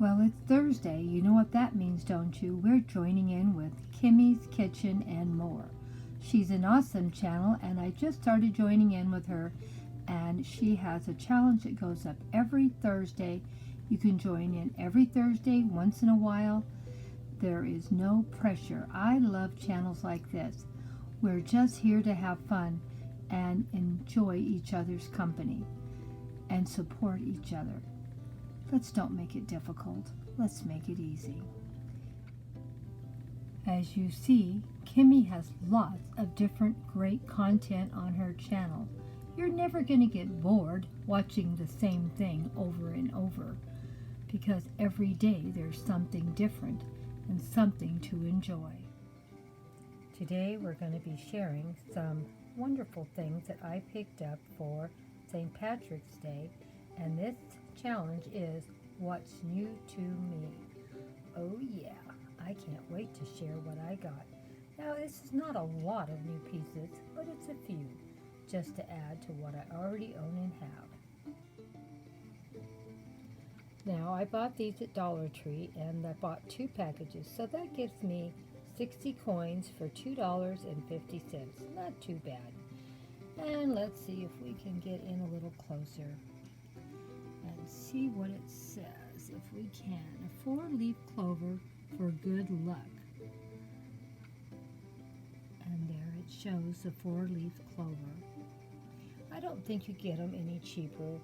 Well, it's Thursday. You know what that means, don't you? We're joining in with Kimmy's Kitchen and More. She's an awesome channel, and I just started joining in with her, and she has a challenge that goes up every Thursday. You can join in every Thursday, once in a while. There is no pressure. I love channels like this. We're just here to have fun and enjoy each other's company and support each other. Let's don't make it difficult. Let's make it easy. As you see, Kimmy has lots of different great content on her channel. You're never going to get bored watching the same thing over and over because every day there's something different and something to enjoy. Today we're going to be sharing some wonderful things that I picked up for St. Patrick's Day, and this challenge is What's New to Me. Oh yeah, I can't wait to share what I got. Now this is not a lot of new pieces, but it's a few, just to add to what I already own and have. Now I bought these at Dollar Tree, and I bought 2 packages, so that gives me 60 coins for $2.50. Not too bad. And let's see if we can get in a little closer and see what it says, if we can. A 4-leaf clover for good luck. And there it shows the 4-leaf clover. I don't think you get them any cheaper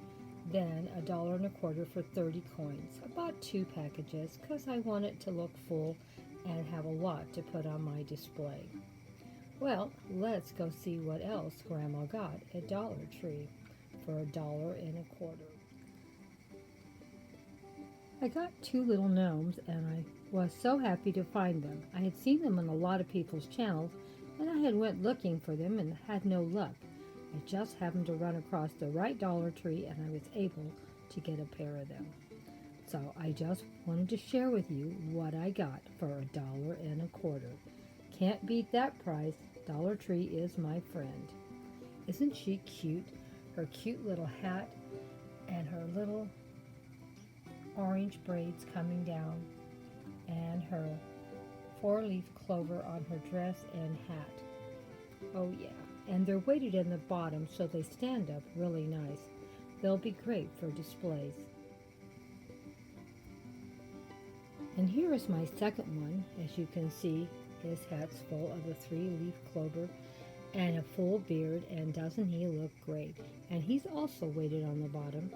than $1.25 for 30 coins. I bought 2 packages because I want it to look full and have a lot to put on my display. Well, let's go see what else Grandma got at Dollar Tree for $1.25. I got 2 little gnomes, and I was so happy to find them. I had seen them on a lot of people's channels, and I had went looking for them and had no luck. I just happened to run across the right Dollar Tree, and I was able to get a pair of them. So I just wanted to share with you what I got for $1.25. Can't beat that price. Dollar Tree is my friend. Isn't she cute? Her cute little hat and her little orange braids coming down and her 4-leaf clover on her dress and hat. Oh yeah, and they're weighted in the bottom so they stand up really nice. They'll be great for displays. And here is my second one. As you can see, his hat's full of a 3-leaf clover and a full beard, and doesn't he look great? And he's also weighted on the bottom.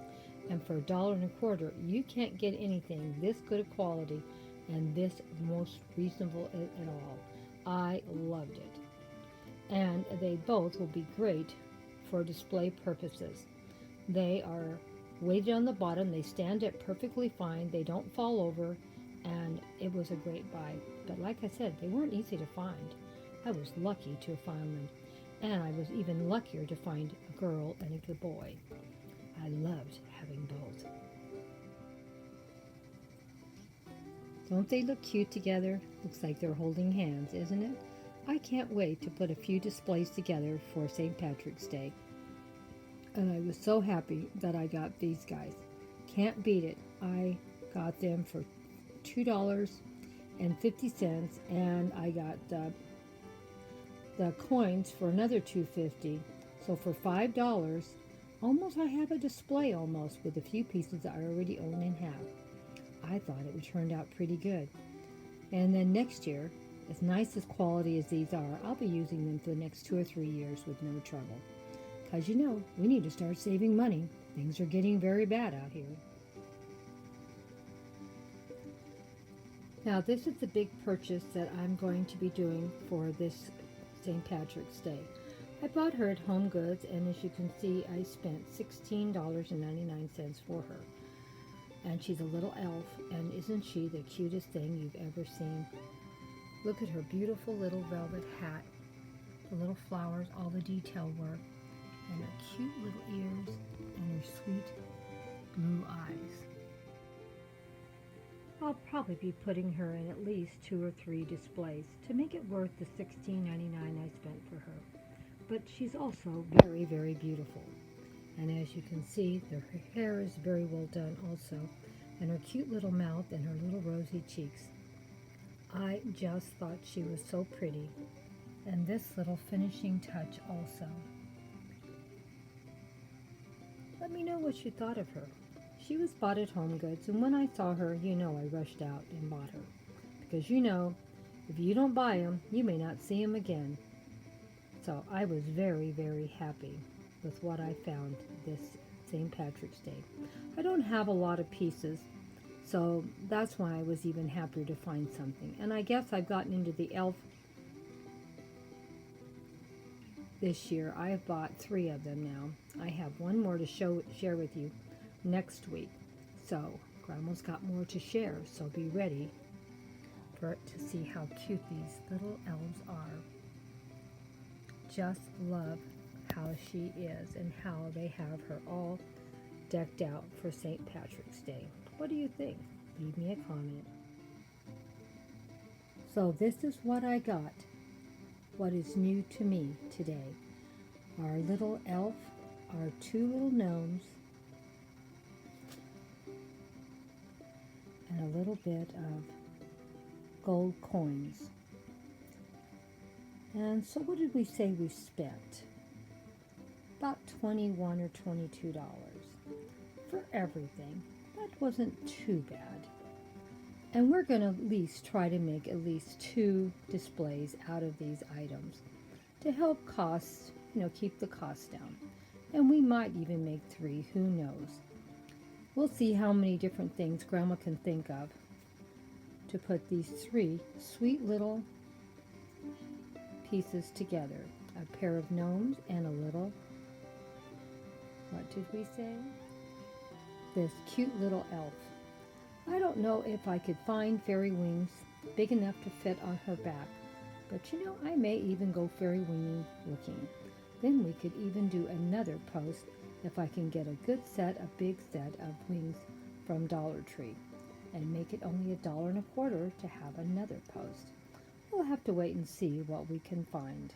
And for $1.25, you can't get anything this good of quality and this most reasonable at all. I loved it. And they both will be great for display purposes. They are weighted on the bottom. They stand up perfectly fine. They don't fall over. And it was a great buy. But like I said, they weren't easy to find. I was lucky to find them. And I was even luckier to find a girl and a good boy. I loved having both. Don't they look cute together? Looks like they're holding hands, isn't it? I can't wait to put a few displays together for St. Patrick's Day. And I was so happy that I got these guys. Can't beat it. I got them for $2.50, and I got the coins for another $2.50. So for $5, almost I have a display almost with a few pieces that I already own and have. I thought it would turn out pretty good. And then next year, as nice as quality as these are, I'll be using them for the next 2 or 3 years with no trouble. Because you know, we need to start saving money. Things are getting very bad out here. Now this is the big purchase that I'm going to be doing for this St. Patrick's Day. I bought her at Home Goods, and as you can see, I spent $16.99 for her. And she's a little elf, and isn't she the cutest thing you've ever seen? Look at her beautiful little velvet hat, the little flowers, all the detail work, and her cute little ears, and her sweet blue eyes. I'll probably be putting her in at least 2 or 3 displays to make it worth the $16.99 I spent for her. But she's also very, very beautiful. And as you can see, her hair is very well done also. and her cute little mouth and her little rosy cheeks. I just thought she was so pretty. And this little finishing touch also. Let me know what you thought of her. She was bought at Home Goods, and when I saw her, I rushed out and bought her. Because if you don't buy them, you may not see them again. So I was very, very happy with what I found this St. Patrick's Day. I don't have a lot of pieces, so that's why I was even happier to find something. And I guess I've gotten into the elf this year. I've bought 3 of them now. I have one more to share with you next week. So Grandma's got more to share, so be ready to see how cute these little elves are. Just love how she is and how they have her all decked out for St. Patrick's Day. What do you think? Leave me a comment. So this is what I got. What is new to me today. Our little elf, our 2 little gnomes, and a little bit of gold coins. And so what did we say we spent? About $21 or $22 for everything. That wasn't too bad. And we're going to at least try to make at least 2 displays out of these items to help costs, keep the costs down. And we might even make 3, who knows. We'll see how many different things Grandma can think of to put these 3 sweet little pieces together. A pair of gnomes and a little, what did we say? This cute little elf. I don't know if I could find fairy wings big enough to fit on her back, but I may even go fairy winging looking. Then we could even do another post if I can get a big set of wings from Dollar Tree, and make it only $1.25 to have another post. We'll have to wait and see what we can find.